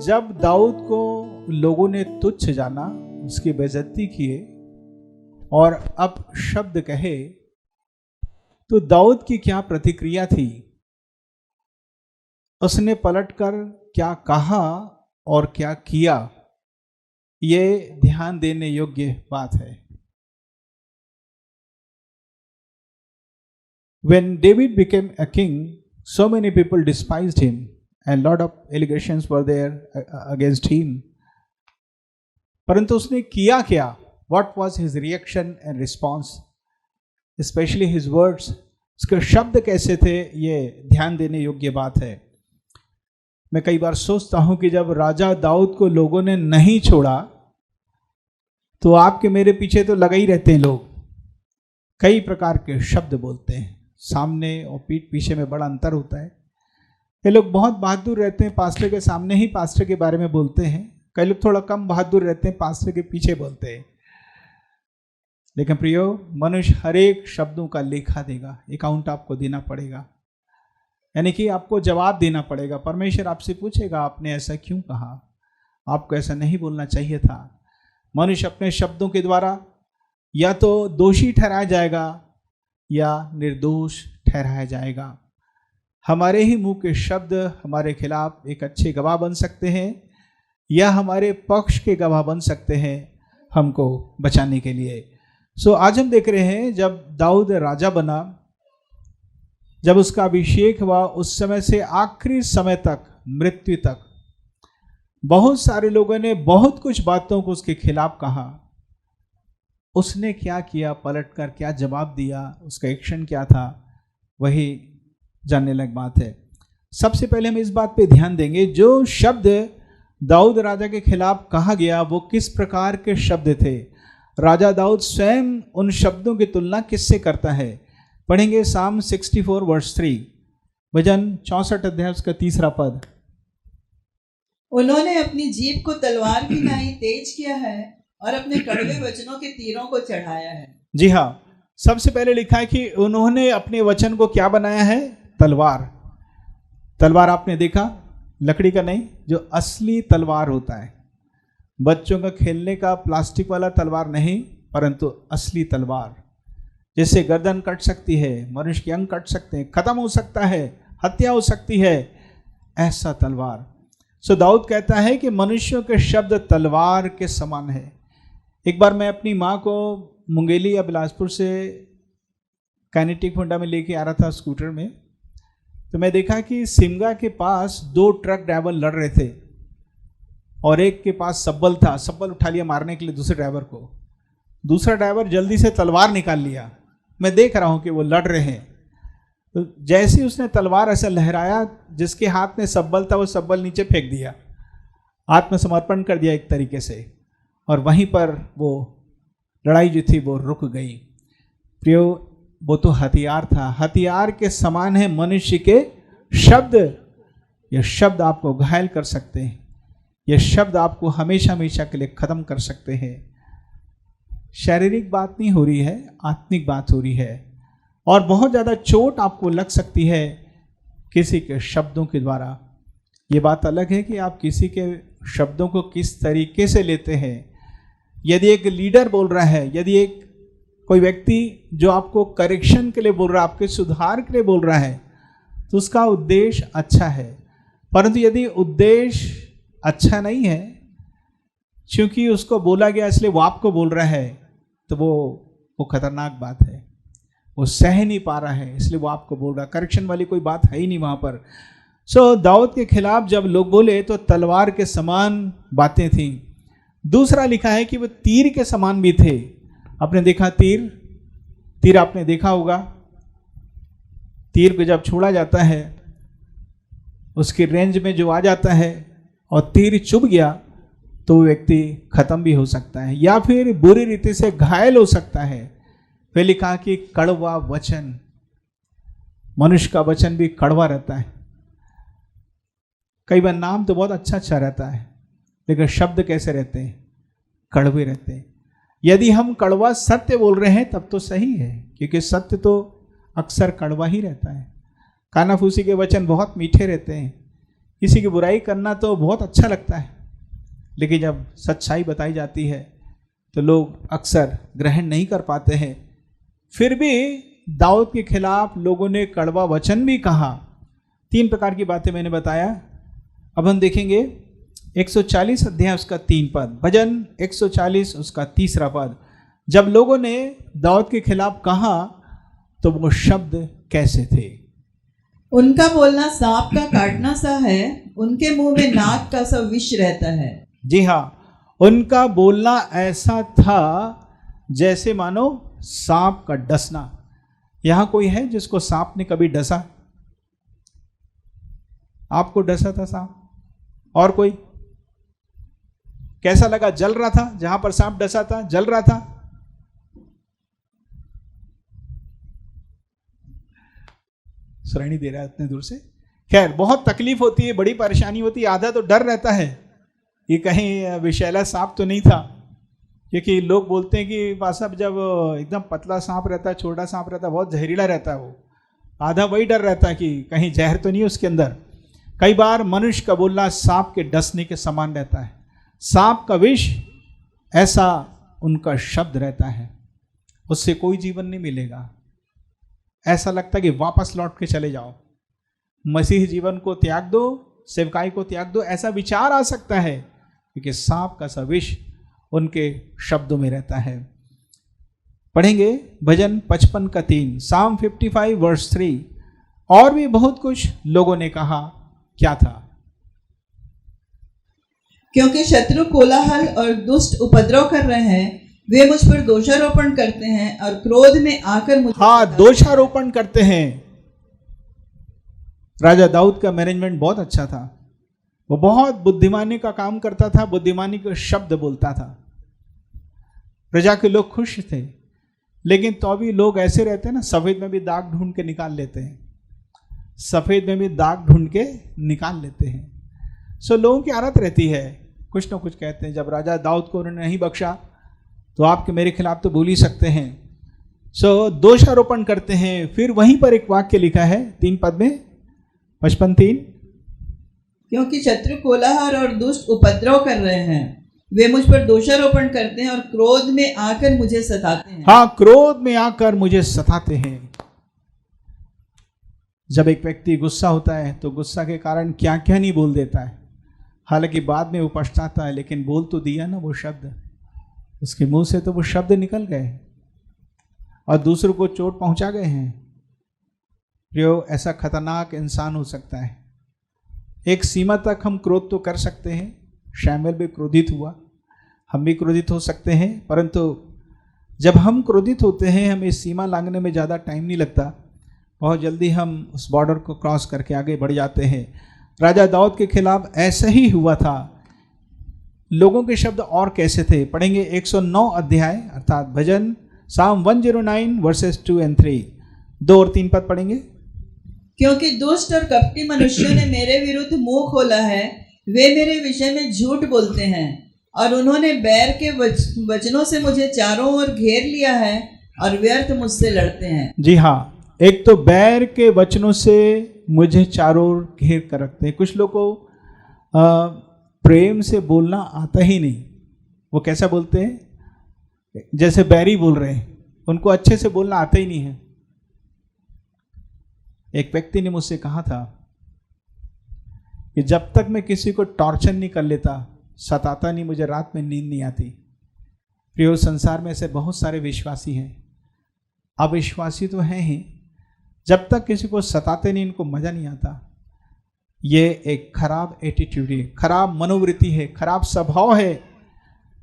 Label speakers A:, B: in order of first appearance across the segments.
A: जब दाऊद को लोगों ने तुच्छ जाना, उसकी बेइज्जती किए और अब शब्द कहे, तो दाऊद की क्या प्रतिक्रिया थी? उसने पलटकर क्या कहा और क्या किया, ये ध्यान देने योग्य बात है। When David became a king, so many people despised him and lot of allegations were there against him. परंतु उसने किया क्या? What was his reaction and response? Especially his words. उसके शब्द कैसे थे, ये ध्यान देने योग्य बात है। मैं कई बार सोचता हूं कि जब राजा दाऊद को लोगों ने नहीं छोड़ा, तो आपके मेरे पीछे तो लगे ही रहते हैं लोग, कई प्रकार के शब्द बोलते हैं। सामने और पीठ पीछे में बड़ा अंतर होता है। कई लोग बहुत बहादुर रहते हैं, पास्टर के सामने ही पास्टर के बारे में बोलते हैं। कई लोग थोड़ा कम बहादुर रहते हैं, पास्टर के पीछे बोलते हैं। लेकिन प्रियो, मनुष्य हर एक शब्दों का लेखा देगा, अकाउंट आपको देना पड़ेगा, यानी कि आपको जवाब देना पड़ेगा। परमेश्वर आपसे पूछेगा, आपने ऐसा क्यों कहा, आपको ऐसा नहीं बोलना चाहिए था। मनुष्य अपने शब्दों के द्वारा या तो दोषी ठहराया जाएगा या निर्दोष ठहराया जाएगा। हमारे ही मुंह के शब्द हमारे खिलाफ एक अच्छे गवाह बन सकते हैं या हमारे पक्ष के गवाह बन सकते हैं हमको बचाने के लिए। आज हम देख रहे हैं, जब दाऊद राजा बना, जब उसका अभिषेक हुआ, उस समय से आखिरी समय तक, मृत्यु तक, बहुत सारे लोगों ने बहुत कुछ बातों को उसके खिलाफ कहा। उसने क्या किया, पलटकर क्या जवाब दिया, उसका एक्शन क्या था, वही जानने लायक बात है। सबसे पहले हम इस बात पे ध्यान देंगे, जो शब्द दाऊद राजा के खिलाफ कहा गया वो किस प्रकार के शब्द थे। राजा दाऊद स्वयं उन शब्दों की तुलना किससे करता है? पढ़ेंगे साम 64 वर्स 3, भजन 64 अध्याय उसका 3 पद।
B: उन्होंने अपनी जीभ को तलवार की नाई तेज किया है और अपने कड़वे वचनों के तीरों को चढ़ाया है।
A: जी हाँ, सबसे पहले लिखा है कि उन्होंने अपने वचन को क्या बनाया है? तलवार। तलवार आपने देखा, लकड़ी का नहीं, जो असली तलवार होता है, बच्चों का खेलने का प्लास्टिक वाला तलवार नहीं, परंतु असली तलवार, जिससे गर्दन कट सकती है, मनुष्य के अंग कट सकते हैं, खत्म हो सकता है, हत्या हो सकती है, ऐसा तलवार। दाऊद कहता है कि मनुष्यों के शब्द तलवार के समान है। एक बार मैं अपनी माँ को मुंगेली या बिलासपुर से कैनेटिक होंडा में लेके आ रहा था स्कूटर में, तो मैं देखा कि सिमगा के पास 2 ट्रक ड्राइवर लड़ रहे थे और एक के पास सब्बल था, सब्बल उठा लिया मारने के लिए दूसरे ड्राइवर को। दूसरा ड्राइवर जल्दी से तलवार निकाल लिया। मैं देख रहा हूँ कि वो लड़ रहे हैं, तो जैसे ही उसने तलवार ऐसा लहराया, जिसके हाथ में सब्बल था वो सब्बल नीचे फेंक दिया, आत्मसमर्पण कर दिया एक तरीके से, और वहीं पर वो लड़ाई जो थी वो रुक गई। प्रियो, वो तो हथियार था, हथियार के समान है मनुष्य के शब्द। ये शब्द आपको घायल कर सकते हैं, ये शब्द आपको हमेशा हमेशा के लिए खत्म कर सकते हैं। शारीरिक बात नहीं हो रही है, आत्मिक बात हो रही है, और बहुत ज़्यादा चोट आपको लग सकती है किसी के शब्दों के द्वारा। ये बात अलग है कि आप किसी के शब्दों को किस तरीके से लेते हैं। यदि एक लीडर बोल रहा है, यदि एक कोई व्यक्ति जो आपको करेक्शन के लिए बोल रहा है, आपके सुधार के लिए बोल रहा है, तो उसका उद्देश्य अच्छा है। परंतु यदि उद्देश्य अच्छा नहीं है, क्योंकि उसको बोला गया इसलिए वो आपको बोल रहा है, तो वो खतरनाक बात है। वो सह नहीं पा रहा है इसलिए वो आपको बोल रहा है, करेक्शन वाली कोई बात है ही नहीं वहाँ पर। दाऊद के खिलाफ जब लोग बोले तो तलवार के समान बातें थी। दूसरा लिखा है कि वो तीर के समान भी थे। आपने देखा तीर आपने देखा होगा, तीर को जब छोड़ा जाता है, उसकी रेंज में जो आ जाता है और तीर चुभ गया, तो वो व्यक्ति खत्म भी हो सकता है या फिर बुरी रीति से घायल हो सकता है। फिर लिखा कि कड़वा वचन, मनुष्य का वचन भी कड़वा रहता है। कई बार नाम तो बहुत अच्छा रहता है, लेकिन शब्द कैसे रहते हैं? कड़वे रहते हैं। यदि हम कड़वा सत्य बोल रहे हैं तब तो सही है, क्योंकि सत्य तो अक्सर कड़वा ही रहता है। कानाफूसी के वचन बहुत मीठे रहते हैं, किसी की बुराई करना तो बहुत अच्छा लगता है, लेकिन जब सच्चाई बताई जाती है तो लोग अक्सर ग्रहण नहीं कर पाते हैं। फिर भी दाऊद के खिलाफ लोगों ने कड़वा वचन भी कहा। 3 प्रकार की बातें मैंने बताया। अब हम देखेंगे 140 अध्याय उसका 3 पद, भजन 140 उसका 3 पद। जब लोगों ने दाऊद के खिलाफ कहा तो वो शब्द कैसे थे?
B: उनका बोलना सांप का काटना सा है, उनके मुंह में नाग का सा विष रहता है।
A: जी हाँ, उनका बोलना ऐसा था जैसे मानो सांप का डसना। यहां कोई है जिसको सांप ने कभी डसा? आपको डसा था सांप? और कोई? कैसा लगा? जल रहा था? जहां पर सांप डसा था जल रहा था? सुनाई दे रहा है इतने दूर से? खैर, बहुत तकलीफ होती है, बड़ी परेशानी होती है। आधा तो डर रहता है कि कहीं विषैला सांप तो नहीं था, क्योंकि लोग बोलते हैं कि साहब जब एकदम पतला सांप रहता है, छोटा सांप रहता है, बहुत जहरीला रहता है वो। आधा वही डर रहता है कि कहीं जहर तो नहीं उसके अंदर। कई बार मनुष्य का बोलना सांप के डसने के समान रहता है। सांप का विष ऐसा उनका शब्द रहता है, उससे कोई जीवन नहीं मिलेगा। ऐसा लगता है कि वापस लौट के चले जाओ, मसीह जीवन को त्याग दो, सेवकाई को त्याग दो, ऐसा विचार आ सकता है, क्योंकि सांप का सा विष उनके शब्दों में रहता है। पढ़ेंगे भजन 55 का 3, साम 55 वर्स 3। और भी बहुत कुछ लोगों ने कहा। क्या था?
B: क्योंकि शत्रु कोलाहल और दुष्ट उपद्रव कर रहे हैं, वे मुझ पर दोषारोपण करते हैं और क्रोध में आकर मुझे
A: दोषारोपण करते हैं। राजा दाऊद का मैनेजमेंट बहुत अच्छा था। वो बहुत बुद्धिमानी का काम करता था, बुद्धिमानी के शब्द बोलता था। प्रजा के लोग खुश थे, लेकिन तो भी लोग ऐसे रहते हैं ना, सफेद में भी दाग ढूंढ के निकाल लेते हैं। सफेद में भी दाग ढूंढ के निकाल लेते हैं। सो लोगों की आदत रहती है, कुछ ना कुछ कहते हैं। जब राजा दाऊद को उन्होंने नहीं बख्शा तो आपके मेरे खिलाफ तो बोल ही सकते हैं। सो दोषारोपण करते हैं। फिर वहीं पर एक वाक्य लिखा है 3 पद में, 55:3,
B: क्योंकि शत्रु कोलाहल और दुष्ट उपद्रव कर रहे हैं, वे मुझ पर दोषारोपण करते हैं और क्रोध में आकर मुझे सताते हैं।
A: हाँ, क्रोध में आकर मुझे सताते हैं। जब एक व्यक्ति गुस्सा होता है तो गुस्सा के कारण क्या क्या नहीं बोल देता है। हालांकि बाद में वो पछताता है, लेकिन बोल तो दिया ना वो शब्द, उसके मुंह से तो वो शब्द निकल गए और दूसरों को चोट पहुंचा गए हैं। जो ऐसा खतरनाक इंसान हो सकता है। एक सीमा तक हम क्रोध तो कर सकते हैं, शैमुएल भी क्रोधित हुआ, हम भी क्रोधित हो सकते हैं, परंतु जब हम क्रोधित होते हैं हमें सीमा लांघने में ज़्यादा टाइम नहीं लगता, बहुत जल्दी हम उस बॉर्डर को क्रॉस करके आगे बढ़ जाते हैं। राजा दाऊद के खिलाफ ऐसा ही हुआ था। लोगों के शब्द और कैसे थे? पढ़ेंगे 109 अध्याय अर्थात भजन साम 109 वर्सेस 2 और 3, 2 और 3 पद पढ़ेंगे।
B: क्योंकि दुष्ट और कपटी मनुष्यों ने मेरे विरुद्ध मुंह खोला है, वे मेरे विषय में झूठ बोलते हैं और उन्होंने बैर के वचनों से मुझे चारों ओर घेर लिया है और व्यर्थ मुझसे लड़ते हैं।
A: जी हाँ, एक तो बैर के वचनों से मुझे चारों ओर घेर कर रखते हैं। कुछ लोग को प्रेम से बोलना आता ही नहीं। वो कैसा बोलते हैं? जैसे बैरी बोल रहे हैं, उनको अच्छे से बोलना आता ही नहीं है। एक व्यक्ति ने मुझसे कहा था कि जब तक मैं किसी को टॉर्चर नहीं कर लेता, सताता नहीं, मुझे रात में नींद नहीं आती। प्रिय, संसार में ऐसे बहुत सारे विश्वासी हैं, अविश्वासी तो हैं ही, जब तक किसी को सताते नहीं इनको मजा नहीं आता। ये एक खराब एटीट्यूड है, खराब मनोवृत्ति है, खराब स्वभाव है।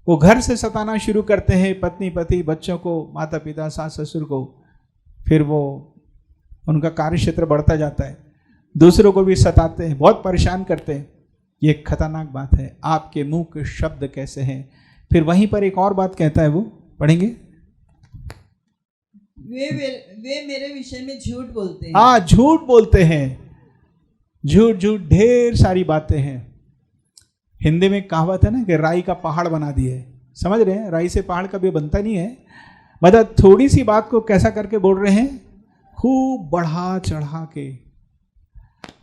A: वो घर से सताना शुरू करते हैं, पत्नी पति, बच्चों को, माता पिता, सास ससुर को, फिर वो उनका कार्य क्षेत्र बढ़ता जाता है, दूसरों को भी सताते हैं, बहुत परेशान करते हैं। ये खतरनाक बात है। आपके मुंह के शब्द कैसे हैं? फिर वहीं पर एक और बात कहता है, वो पढ़ेंगे,
B: वे मेरे विषय में झूठ बोलते हैं।
A: हाँ, झूठ बोलते हैं, झूठ झूठ ढेर सारी बातें हैं। हिंदी में कहावत है ना कि राई का पहाड़ बना दिए। समझ रहे हैं? राई से पहाड़ कभी बनता नहीं है। मतलब थोड़ी सी बात को कैसा करके बोल रहे हैं, खूब बढ़ा चढ़ा के।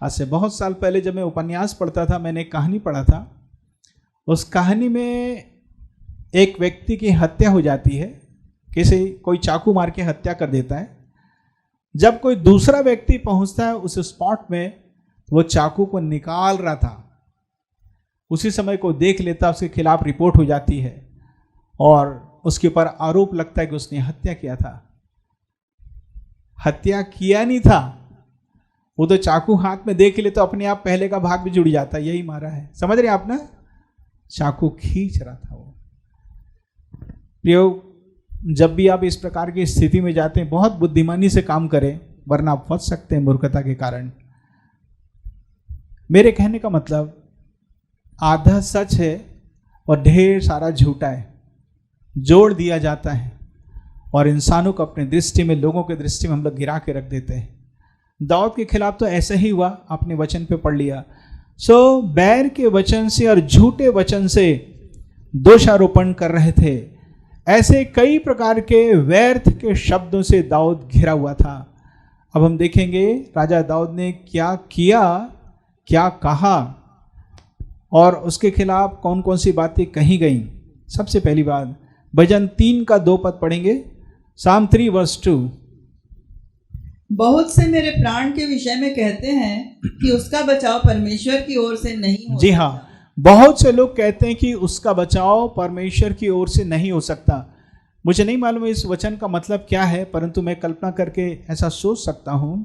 A: आज से बहुत साल पहले जब मैं उपन्यास पढ़ता था, मैंने एक कहानी पढ़ा था। उस कहानी में एक व्यक्ति की हत्या हो जाती है, कोई चाकू मार के हत्या कर देता है। जब कोई दूसरा व्यक्ति पहुंचता है उस स्पॉट में, वो चाकू को निकाल रहा था, उसी समय को देख लेता, उसके खिलाफ रिपोर्ट हो जाती है और उसके ऊपर आरोप लगता है कि उसने हत्या किया था। हत्या किया नहीं था, वो तो चाकू हाथ में देख ले तो अपने आप पहले का भाग भी जुड़ जाता, यही मारा है। समझ रहे आप ना? चाकू खींच रहा था वो। प्रियो, जब भी आप इस प्रकार की स्थिति में जाते हैं, बहुत बुद्धिमानी से काम करें, वरना आप फंस सकते हैं मूर्खता के कारण। मेरे कहने का मतलब, आधा सच है और ढेर सारा झूठा है, जोड़ दिया जाता है और इंसानों को अपने दृष्टि में, लोगों के दृष्टि में हम लोग गिरा के रख देते हैं। दाऊद के खिलाफ तो ऐसा ही हुआ, आपने वचन पे पढ़ लिया। बैर के वचन से और झूठे वचन से दोषारोपण कर रहे थे। ऐसे कई प्रकार के व्यर्थ के शब्दों से दाऊद घिरा हुआ था। अब हम देखेंगे राजा दाऊद ने क्या किया, क्या कहा और उसके खिलाफ कौन कौन सी बातें कही गई। सबसे पहली बात, भजन 3 का 2 पद पढ़ेंगे। Psalm 3 verse 2।
B: बहुत से मेरे प्राण के विषय में कहते हैं कि उसका बचाव परमेश्वर की ओर से नहीं हो।
A: जी हाँ, बहुत से लोग कहते हैं कि उसका बचाव परमेश्वर की ओर से नहीं हो सकता। मुझे नहीं मालूम इस वचन का मतलब क्या है, परंतु मैं कल्पना करके ऐसा सोच सकता हूं,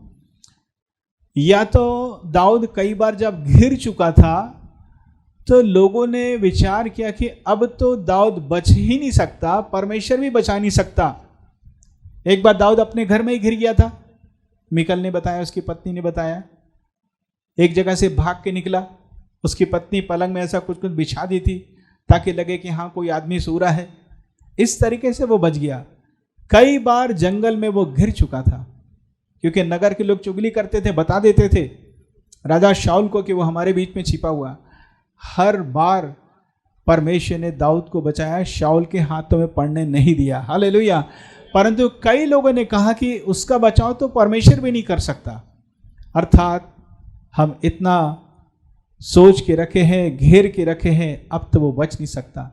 A: या तो दाऊद कई बार जब घिर चुका था तो लोगों ने विचार किया कि अब तो दाऊद बच ही नहीं सकता, परमेश्वर भी बचा नहीं सकता। एक बार दाऊद अपने घर में ही घिर गया था, मिकल ने बताया, उसकी पत्नी ने बताया। एक जगह से भाग के निकला, उसकी पत्नी पलंग में ऐसा कुछ कुछ बिछा दी थी ताकि लगे कि हाँ कोई आदमी सो रहा है। इस तरीके से वो बच गया। कई बार जंगल में वो घिर चुका था, क्योंकि नगर के लोग चुगली करते थे, बता देते थे राजा शाऊल को कि वो हमारे बीच में छिपा हुआ। हर बार परमेश्वर ने दाऊद को बचाया, शाऊल के हाथों में पड़ने नहीं दिया। हालेलुया। परंतु कई लोगों ने कहा कि उसका बचाव तो परमेश्वर भी नहीं कर सकता। अर्थात हम इतना सोच के रखे हैं, घेर के रखे हैं, अब तो वो बच नहीं सकता।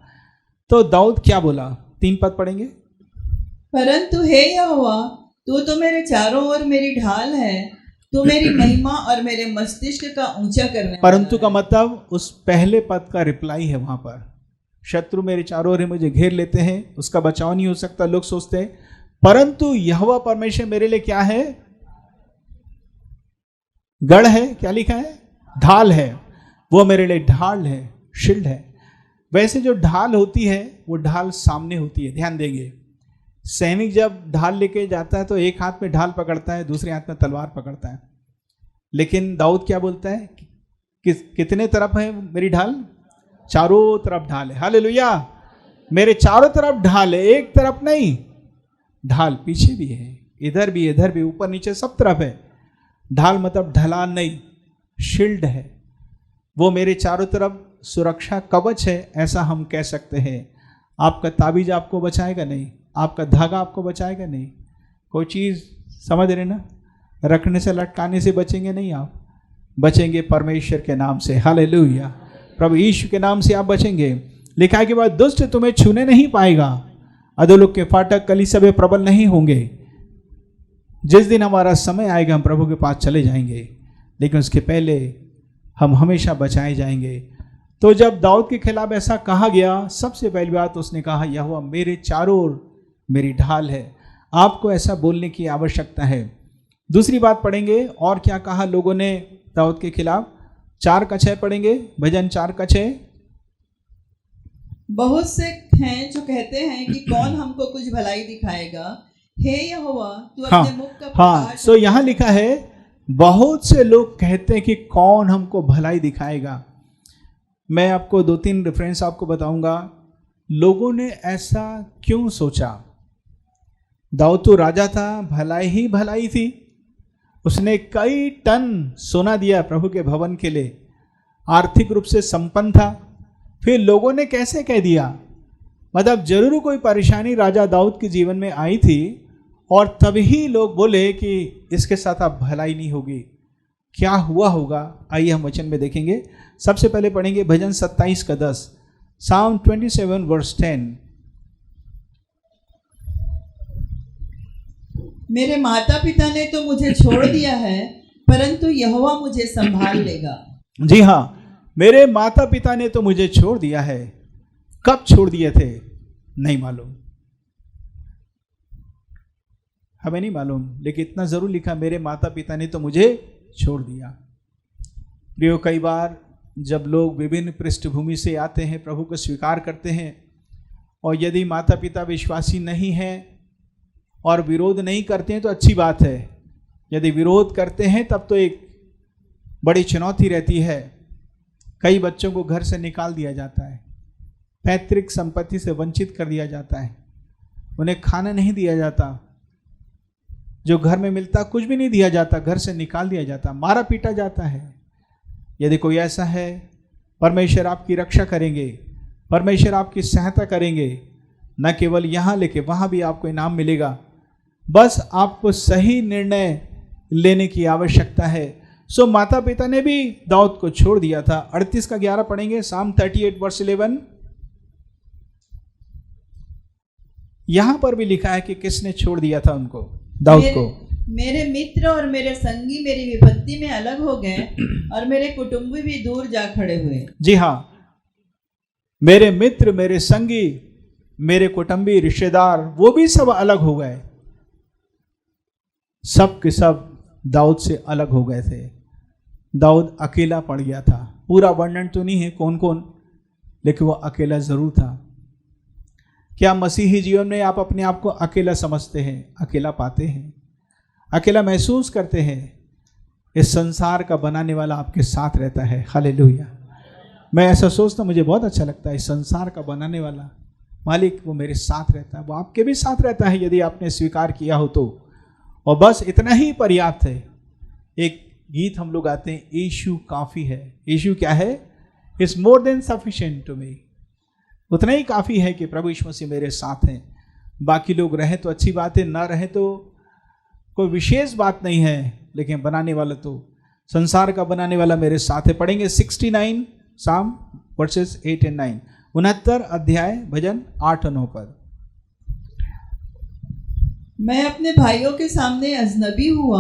A: तो दाऊद क्या बोला? 3 पद पढ़ेंगे।
B: परंतु हे यहोवा, तू तो मेरे चारों ओर मेरी ढाल है, तू मेरी महिमा और मेरे मस्तिष्क का ऊंचा करने वाला
A: परंतु
B: है।
A: का मतलब उस पहले पद का रिप्लाई है वहां पर। शत्रु मेरे चारों ओर मुझे घेर लेते हैं, उसका बचाव नहीं हो सकता, लोग सोचते हैं। परंतु यहोवा परमेश्वर मेरे लिए क्या है? गढ़ है। क्या लिखा है? ढाल है। वो मेरे लिए ढाल है, शील्ड है। वैसे जो ढाल होती है वो ढाल सामने होती है। ध्यान देंगे, सैनिक जब ढाल लेके जाता है तो एक हाथ में ढाल पकड़ता है, दूसरे हाथ में तलवार पकड़ता है। लेकिन दाऊद क्या बोलता है? कितने तरफ है मेरी ढाल? चारों तरफ ढाल है। हालेलुया। मेरे चारों तरफ ढाल है, एक तरफ नहीं। ढाल पीछे भी है, इधर भी, इधर भी, ऊपर नीचे सब तरफ है। ढाल मतलब ढलान नहीं, शील्ड है। वो मेरे चारों तरफ सुरक्षा कवच है, ऐसा हम कह सकते हैं। आपका ताबीज आपको बचाएगा नहीं, आपका धागा आपको बचाएगा नहीं। कोई चीज़ समझ रहे ना, रखने से लटकाने से बचेंगे नहीं, आप बचेंगे परमेश्वर के नाम से। हालेलुया। प्रभु यीशु के नाम से आप बचेंगे। लिखा है कि बाद दुष्ट तुम्हें छूने नहीं पाएगा, अधोलोक के फाटक कलीसिया में प्रबल नहीं होंगे। जिस दिन हमारा समय आएगा हम प्रभु के पास चले जाएंगे, लेकिन उसके पहले हम हमेशा बचाए जाएंगे। तो जब दाऊद के खिलाफ ऐसा कहा गया, सबसे पहली बात उसने कहा, यहोवा मेरे चारों ओर मेरी ढाल है। आपको ऐसा बोलने की आवश्यकता है। दूसरी बात पढ़ेंगे, और क्या कहा लोगों ने दाऊद के खिलाफ। 4 का 6 पढ़ेंगे, भजन 4 का 6।
B: बहुत से हैं जो कहते हैं कि कौन हमको कुछ भलाई दिखाएगा। हे यहोवा, तू अपने मुख का प्रकाश।
A: सो यहाँ लिखा है, बहुत से लोग कहते हैं कि कौन हमको भलाई दिखाएगा। मैं आपको 2-3 रेफरेंस आपको बताऊंगा। लोगों ने ऐसा क्यों सोचा? दाऊद तो राजा था, भलाई ही भलाई थी। उसने कई टन सोना दिया प्रभु के भवन के लिए, आर्थिक रूप से संपन्न था। फिर लोगों ने कैसे कह दिया? मतलब जरूर कोई परेशानी राजा दाऊद के जीवन में आई थी और तभी लोग बोले कि इसके साथ अब भलाई नहीं होगी। क्या हुआ होगा, आइए हम वचन में देखेंगे। सबसे पहले पढ़ेंगे भजन 27 का 10, Psalm 27 verse 10।
B: मेरे माता पिता ने तो मुझे छोड़ दिया है, परंतु यहोवा मुझे संभाल लेगा।
A: जी हाँ, मेरे माता पिता ने तो मुझे छोड़ दिया है। कब छोड़ दिए थे नहीं मालूम, हमें नहीं मालूम, लेकिन इतना जरूर लिखा, मेरे माता पिता ने तो मुझे छोड़ दिया। प्रियो, कई बार जब लोग विभिन्न पृष्ठभूमि से आते हैं, प्रभु को स्वीकार करते हैं, और यदि माता पिता विश्वासी नहीं हैं और विरोध नहीं करते हैं तो अच्छी बात है। यदि विरोध करते हैं तब तो एक बड़ी चुनौती रहती है। कई बच्चों को घर से निकाल दिया जाता है, पैतृक संपत्ति से वंचित कर दिया जाता है, उन्हें खाना नहीं दिया जाता, जो घर में मिलता कुछ भी नहीं दिया जाता, घर से निकाल दिया जाता, मारा पीटा जाता है। यदि कोई ऐसा है, परमेश्वर आपकी रक्षा करेंगे, परमेश्वर आपकी सहायता करेंगे, न केवल यहाँ लेके वहाँ भी आपको इनाम मिलेगा। बस आपको सही निर्णय लेने की आवश्यकता है। सो माता पिता ने भी दाऊद को छोड़ दिया था। 38 का 11 पढ़ेंगे, Psalm 38 verse 11। यहां पर भी लिखा है कि किसने छोड़ दिया था उनको, दाऊद को।
B: मेरे मित्र और मेरे संगी मेरी विपत्ति में अलग हो गए, और मेरे कुटुंबी भी दूर जा खड़े हुए। जी हाँ,
A: मेरे मित्र, मेरे संगी, मेरे कुटुंबी, रिश्तेदार, वो भी सब अलग हो गए। सब के सब दाऊद से अलग हो गए थे। दाऊद अकेला पड़ गया था। पूरा वर्णन तो नहीं है कौन कौन, लेकिन वो अकेला जरूर था। क्या मसीही जीवन में आप अपने आप को अकेला समझते हैं, अकेला पाते हैं, अकेला महसूस करते हैं? इस संसार का बनाने वाला आपके साथ रहता है। हालेलुया। मैं ऐसा सोचता, मुझे बहुत अच्छा लगता है, इस संसार का बनाने वाला मालिक वो मेरे साथ रहता है, वो आपके भी साथ रहता है यदि आपने स्वीकार किया हो तो। और बस इतना ही पर्याप्त है। एक गीत हम लोग गाते हैं, यीशु काफ़ी है। यीशु क्या है? Is more than sufficient to me. उतना ही काफ़ी है कि प्रभु यीशु मसीह मेरे साथ हैं। बाकी लोग रहें तो अच्छी बात है, ना रहें तो कोई विशेष बात नहीं है, लेकिन बनाने वाला तो, संसार का बनाने वाला मेरे साथ है। पढ़ेंगे 69 Psalm verses 8 and 9, 69 अध्याय भजन 8 और 9 पर।
B: मैं अपने भाइयों के सामने अजनबी हुआ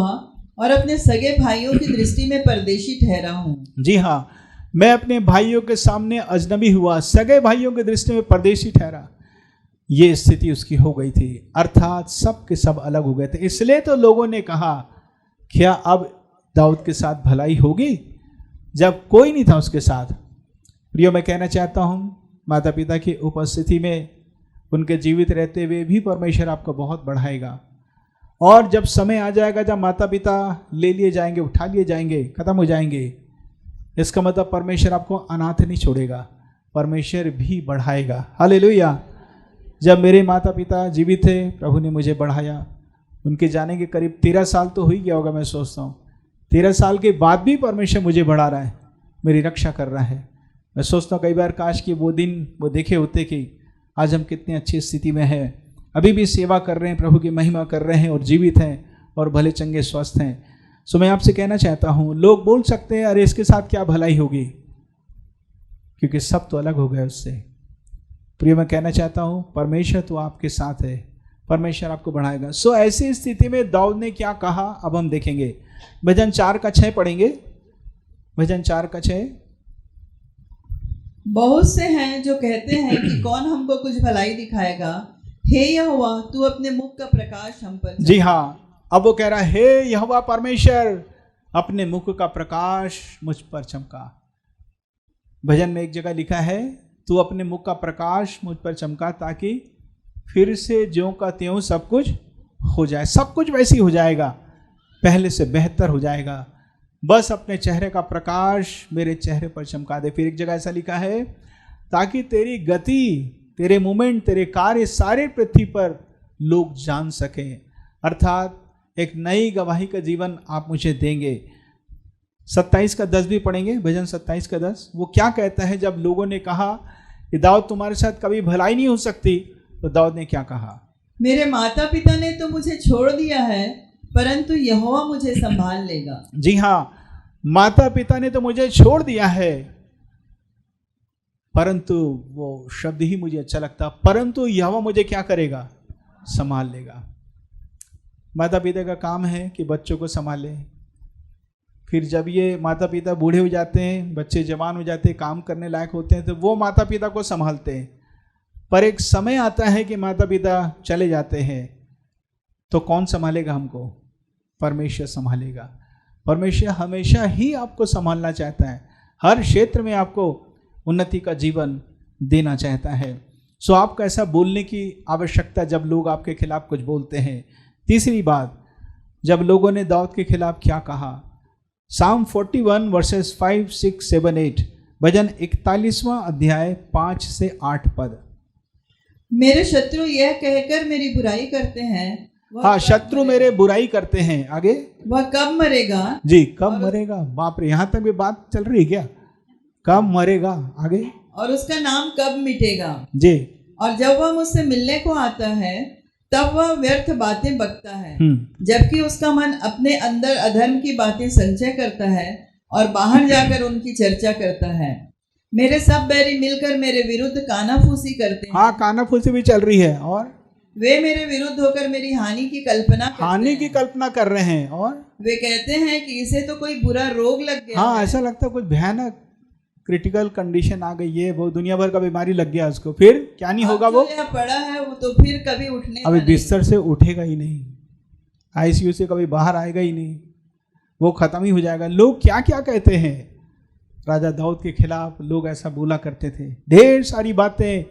B: और अपने सगे भाइयों की दृष्टि में परदेशी ठहरा हूँ।
A: जी हाँ, मैं अपने भाइयों के सामने अजनबी हुआ, सगे भाइयों की दृष्टि में परदेशी ठहरा। ये स्थिति उसकी हो गई थी, अर्थात सब के सब अलग हो गए थे। इसलिए तो लोगों ने कहा, क्या अब दाऊद के साथ भलाई होगी, जब कोई नहीं था उसके साथ। प्रियो, मैं कहना चाहता हूँ, माता पिता की उपस्थिति में उनके जीवित रहते हुए भी परमेश्वर आपको बहुत बढ़ाएगा। और जब समय आ जाएगा जब माता पिता ले लिए जाएंगे, उठा लिए जाएंगे, खत्म हो जाएंगे, इसका मतलब परमेश्वर आपको अनाथ नहीं छोड़ेगा, परमेश्वर भी बढ़ाएगा। हालेलुया। जब मेरे माता पिता जीवित थे, प्रभु ने मुझे बढ़ाया। उनके जाने के करीब 13 साल तो हो ही गया होगा, मैं सोचता हूँ। 13 साल के बाद भी परमेश्वर मुझे बढ़ा रहा है, मेरी रक्षा कर रहा है। मैं सोचता हूँ कई बार काश कि वो दिन वो देखे होते कि आज हम कितनी अच्छी स्थिति में हैं, अभी भी सेवा कर रहे हैं, प्रभु की महिमा कर रहे हैं और जीवित हैं और भले चंगे स्वस्थ हैं। सो मैं आपसे कहना चाहता हूँ, लोग बोल सकते हैं अरे इसके साथ क्या भलाई होगी, क्योंकि सब तो अलग हो गए उससे। प्रिय, मैं कहना चाहता हूँ परमेश्वर तो आपके साथ है, परमेश्वर आपको बढ़ाएगा। सो ऐसी स्थिति में दाऊद ने क्या कहा, अब हम देखेंगे। भजन 4 का 6 पढ़ेंगे, भजन 4 का 6।
B: बहुत से हैं जो कहते हैं कि कौन हमको कुछ भलाई दिखाएगा, हे यहोवा तू अपने मुख का प्रकाश हम पर।
A: जी हाँ, अब वो कह रहा है, हे यहोवा परमेश्वर अपने मुख का प्रकाश मुझ पर चमका। भजन में एक जगह लिखा है, तू अपने मुख का प्रकाश मुझ पर चमका, ताकि फिर से ज्यों का त्यों सब कुछ हो जाए। सब कुछ वैसी हो जाएगा, पहले से बेहतर हो जाएगा। बस अपने चेहरे का प्रकाश मेरे चेहरे पर चमका दे। फिर एक जगह ऐसा लिखा है, ताकि तेरी गति, तेरे मूवमेंट, तेरे कार्य सारे पृथ्वी पर लोग जान सकें। अर्थात एक नई गवाही का जीवन आप मुझे देंगे। 27 का 10 भी पढ़ेंगे, भजन 27 का 10। वो क्या कहता है, जब लोगों ने कहा कि दाऊद तुम्हारे साथ कभी भलाई नहीं हो सकती, तो दाऊद ने क्या कहा?
B: मेरे माता पिता ने तो मुझे छोड़ दिया है, परंतु यहोवा मुझे संभाल लेगा।
A: जी हाँ, माता पिता ने तो मुझे छोड़ दिया है, परंतु वो शब्द ही मुझे अच्छा लगता, परंतु यहोवा मुझे क्या करेगा, संभाल लेगा। माता पिता का काम है कि बच्चों को संभाले। फिर जब ये माता पिता बूढ़े हो जाते हैं, बच्चे जवान हो जाते हैं, काम करने लायक होते हैं, तो वो माता पिता को संभालते हैं। पर एक समय आता है कि माता पिता चले जाते हैं, तो कौन संभालेगा हमको? परमेश्वर संभालेगा। परमेश्वर हमेशा ही आपको संभालना चाहता है, हर क्षेत्र में आपको उन्नति का जीवन देना चाहता है। सो आपको ऐसा बोलने की आवश्यकता जब लोग आपके खिलाफ कुछ बोलते हैं। तीसरी बात, जब लोगों ने दाऊद के खिलाफ क्या कहा, साम 41 वर्सेस 5, 6, 7, 8, भजन 41वां अध्याय 5 से 8 पद।
B: मेरे शत्रु यह कहकर मेरी बुराई करते हैं,
A: हाँ, शत्रु मेरे बुराई करते हैं। आगे,
B: वह कब मरेगा?
A: जी, कब मरेगा? बाप रे, यहाँ तक भी बात चल रही है क्या? कब मरेगा? आगे,
B: और उसका नाम कब मिटेगा?
A: जी।
B: और जब वह मुझसे मिलने को आता है तब वह व्यर्थ बातें बकता है, जबकि उसका मन अपने अंदर अधर्म की बातें संचय करता है और बाहर जाकर उनकी चर्चा करता है। मेरे सब बैरी मिलकर मेरे विरुद्ध कानाफूसी करते हैं।
A: हाँ, कानाफूसी भी चल रही है, और
B: वे मेरे विरुद्ध होकर मेरी हानि की कल्पना
A: कर रहे हैं, और
B: वे कहते हैं कि इसे तो कोई बुरा रोग लग गया।
A: हाँ, ऐसा लगता है कुछ भयानक क्रिटिकल कंडीशन आ गई है, वो दुनिया भर का बीमारी लग गया उसको, फिर क्या नहीं होगा, वो
B: पड़ा है वो तो फिर कभी उठने,
A: अभी बिस्तर से उठेगा ही नहीं, आईसीयू से कभी बाहर आएगा ही नहीं, वो खत्म ही हो जाएगा। लोग क्या क्या कहते हैं, राजा दाऊद के खिलाफ लोग ऐसा बोला करते थे, ढेर सारी बातें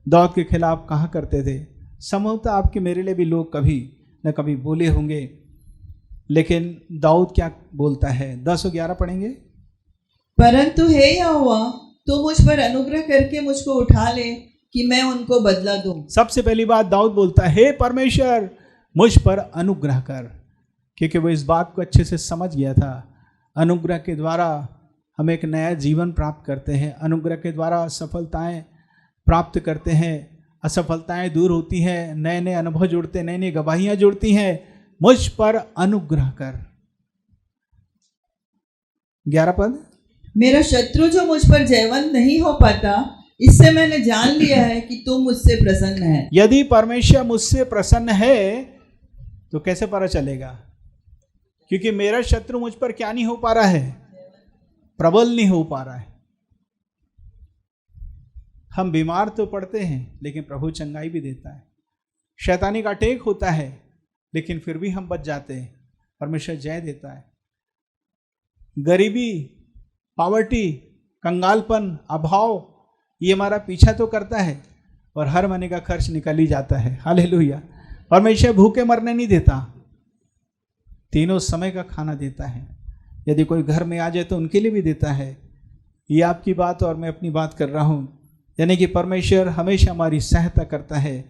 A: दाऊद के खिलाफ कहा करते थे। संभवतः आपके मेरे लिए भी लोग कभी न कभी बोले होंगे, लेकिन दाऊद क्या बोलता है? 10:11 पढ़ेंगे।
B: परंतु हे यहोवा, तो मुझ पर अनुग्रह करके मुझको उठा ले कि मैं उनको बदला दूं।
A: सबसे पहली बात दाऊद बोलता है, हे परमेश्वर मुझ पर अनुग्रह कर, क्योंकि वो इस बात को अच्छे से समझ गया था, अनुग्रह के द्वारा हम एक नया जीवन प्राप्त करते हैं, अनुग्रह के द्वारा सफलताएं प्राप्त करते हैं, असफलताएं दूर होती हैं, नए नए अनुभव जुड़ते हैं, नई नई गवाहियां जुड़ती हैं। मुझ पर अनुग्रह कर। 11 पद,
B: मेरा शत्रु जो मुझ पर जयवंत नहीं हो पाता, इससे मैंने जान लिया है कि तुम मुझसे प्रसन्न है।
A: यदि परमेश्वर मुझसे प्रसन्न है तो कैसे पता चलेगा? क्योंकि मेरा शत्रु मुझ पर क्या नहीं हो पा रहा है, प्रबल नहीं हो पा रहा है। हम बीमार तो पड़ते हैं, लेकिन प्रभु चंगाई भी देता है। शैतानी का अटैक होता है, लेकिन फिर भी हम बच जाते हैं, परमेश्वर जय देता है। गरीबी, पॉवर्टी, कंगालपन, अभाव, ये हमारा पीछा तो करता है, और हर महीने का खर्च निकल ही जाता है। हालेलुया। परमेश्वर भूखे मरने नहीं देता, तीनों समय का खाना देता है। यदि कोई घर में आ जाए तो उनके लिए भी देता है। ये आपकी बात और मैं अपनी बात कर रहा हूँ, यानी कि परमेश्वर हमेशा हमारी सहायता करता है।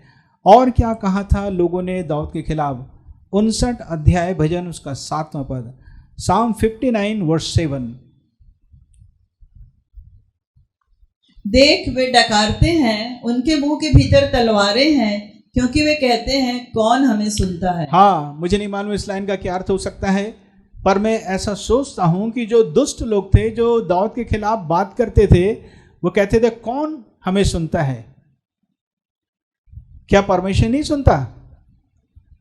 A: और क्या कहा था लोगों ने दाऊद के खिलाफ? 59 अध्याय भजन उसका 7वां पद, साम 59 वर्स 7।
B: देख, वे डकारते हैं, उनके मुंह के भीतर तलवारें हैं, क्योंकि वे कहते हैं कौन हमें सुनता है।
A: हाँ, मुझे नहीं मालूम इस लाइन का क्या अर्थ हो सकता है, पर मैं ऐसा सोचता हूं कि जो दुष्ट लोग थे, जो दाऊद के खिलाफ बात करते थे, वो कहते थे कौन हमें सुनता है। क्या परमेश्वर नहीं सुनता?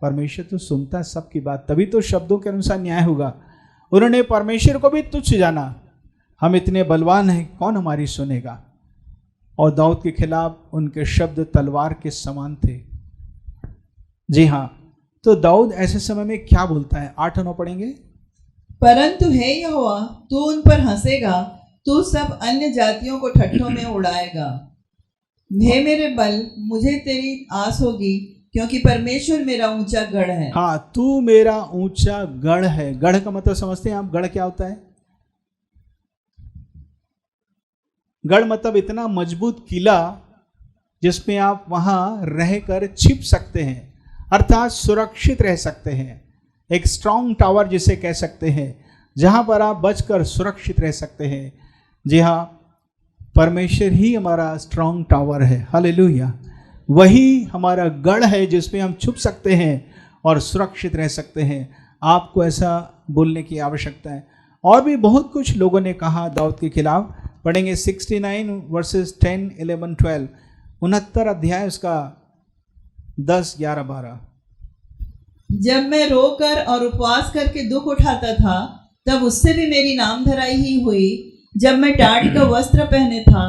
A: परमेश्वर तो सुनता है सबकी बात, तभी तो शब्दों के अनुसार न्याय होगा। उन्होंने परमेश्वर को भी तुच्छ जाना, हम इतने बलवान हैं, कौन हमारी सुनेगा। और दाऊद के खिलाफ उनके शब्द तलवार के समान थे। जी हाँ, तो दाऊद ऐसे समय में क्या बोलता है? 8 और 9 पढ़ेंगे।
B: परंतु हे यहोवा, तू उन पर हंसेगा, तू सब अन्य जातियों को ठट्ठों में उड़ाएगा। हे मेरे बल, मुझे तेरी आस होगी, क्योंकि परमेश्वर मेरा ऊंचा गढ़ है।
A: हाँ, तू मेरा ऊंचा गढ़ है। गढ़ का मतलब समझते हैं आप? गढ़ क्या होता है? गढ़ मतलब इतना मजबूत किला जिसमें आप वहां रहकर छिप सकते हैं, अर्थात सुरक्षित रह सकते हैं। एक स्ट्रॉन्ग टावर जिसे कह सकते हैं, जहां पर आप बचकर सुरक्षित रह सकते हैं। जी हाँ, परमेश्वर ही हमारा स्ट्रॉन्ग टावर है। हालेलुया। वही हमारा गढ़ है जिसमें हम छुप सकते हैं और सुरक्षित रह सकते हैं। आपको ऐसा बोलने की आवश्यकता है। और भी बहुत कुछ लोगों ने कहा दाऊद के खिलाफ। पढ़ेंगे 69 वर्सेस 10, 11, 12, 69 अध्याय उसका 10, 11, 12।
B: जब मैं रोकर और उपवास करके दुख उठाता था, तब उससे भी मेरी नाम धराई ही हुई। जब मैं टाट का वस्त्र पहने था,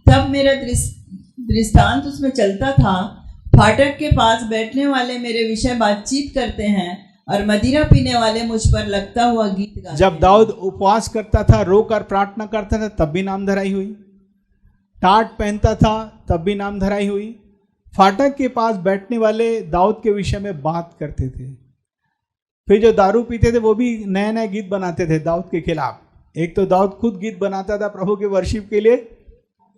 B: तब मेरा दृष्टांत उसमें चलता था। फाटक के पास बैठने वाले मेरे विषय बातचीत करते हैं, और मदिरा पीने वाले मुझ पर लगता हुआ गीत गाते हैं।
A: जब दाऊद उपवास करता था, रोकर प्रार्थना करता था, तब भी नाम धराई हुई। टाट पहनता था, तब भी नाम धराई हुई। फाटक के पास बैठने वाले दाऊद के विषय में बात करते थे। फिर जो दारू पीते थे वो भी नए नए गीत बनाते थे दाऊद के खिलाफ। एक तो दाऊद खुद गीत बनाता था प्रभु के वर्शिप के लिए,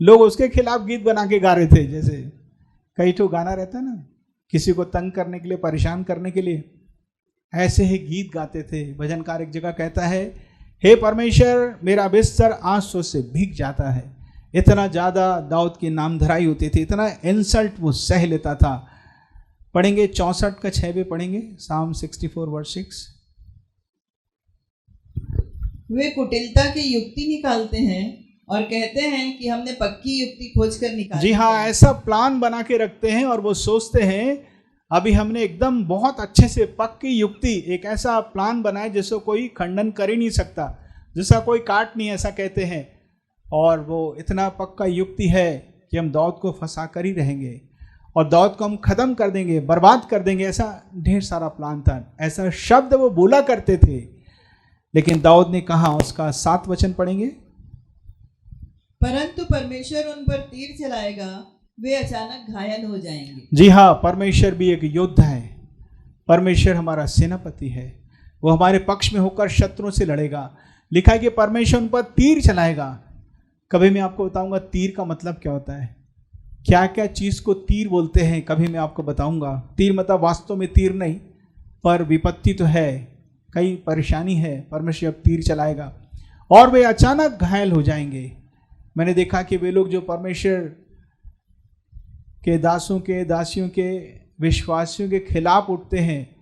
A: लोग उसके खिलाफ गीत बना के गा रहे थे। जैसे कई तो गाना रहता है ना, किसी को तंग करने के लिए, परेशान करने के लिए, ऐसे ही गीत गाते थे। भजनकार एक जगह कहता है, हे परमेश्वर मेरा बिस्तर आंसू से भीग जाता है। इतना ज़्यादा दाऊद की नाम धराई होती थी, इतना इंसल्ट वो सह लेता था। पढ़ेंगे 64 का 6 भी पढ़ेंगे, साम 64 वर्स 6।
B: वे कुटिलता की युक्ति निकालते हैं और कहते हैं कि हमने पक्की युक्ति खोजकर निकाली।
A: जी हाँ, ऐसा प्लान बना के रखते हैं और वो सोचते हैं अभी हमने एकदम बहुत अच्छे से पक्की युक्ति, एक ऐसा प्लान बनाया जिसको कोई खंडन कर ही नहीं सकता, जिसका कोई काट नहीं, ऐसा कहते हैं। और वो इतना पक्का युक्ति है कि हम दाऊद को फंसा कर ही रहेंगे और दाऊद को हम खत्म कर देंगे, बर्बाद कर देंगे। ऐसा ढेर सारा प्लान था, ऐसा शब्द वो बोला करते थे। लेकिन दाऊद ने कहा, उसका 7 वचन पढ़ेंगे,
B: परंतु परमेश्वर उन पर तीर चलाएगा, वे अचानक घायल हो जाएंगे।
A: जी हाँ, परमेश्वर भी एक योद्धा है। परमेश्वर हमारा सेनापति है, वो हमारे पक्ष में होकर शत्रुओं से लड़ेगा। लिखा है कि परमेश्वर उन पर तीर चलाएगा। कभी मैं आपको बताऊंगा तीर का मतलब क्या होता है, क्या क्या चीज़ को तीर बोलते हैं, कभी मैं आपको बताऊंगा। तीर मतलब वास्तव में तीर नहीं, पर विपत्ति तो है, कई परेशानी है, परमेश्वर अब तीर चलाएगा और वे अचानक घायल हो जाएंगे। मैंने देखा कि वे लोग जो परमेश्वर के दासों के, दासियों के, विश्वासियों के खिलाफ उठते हैं,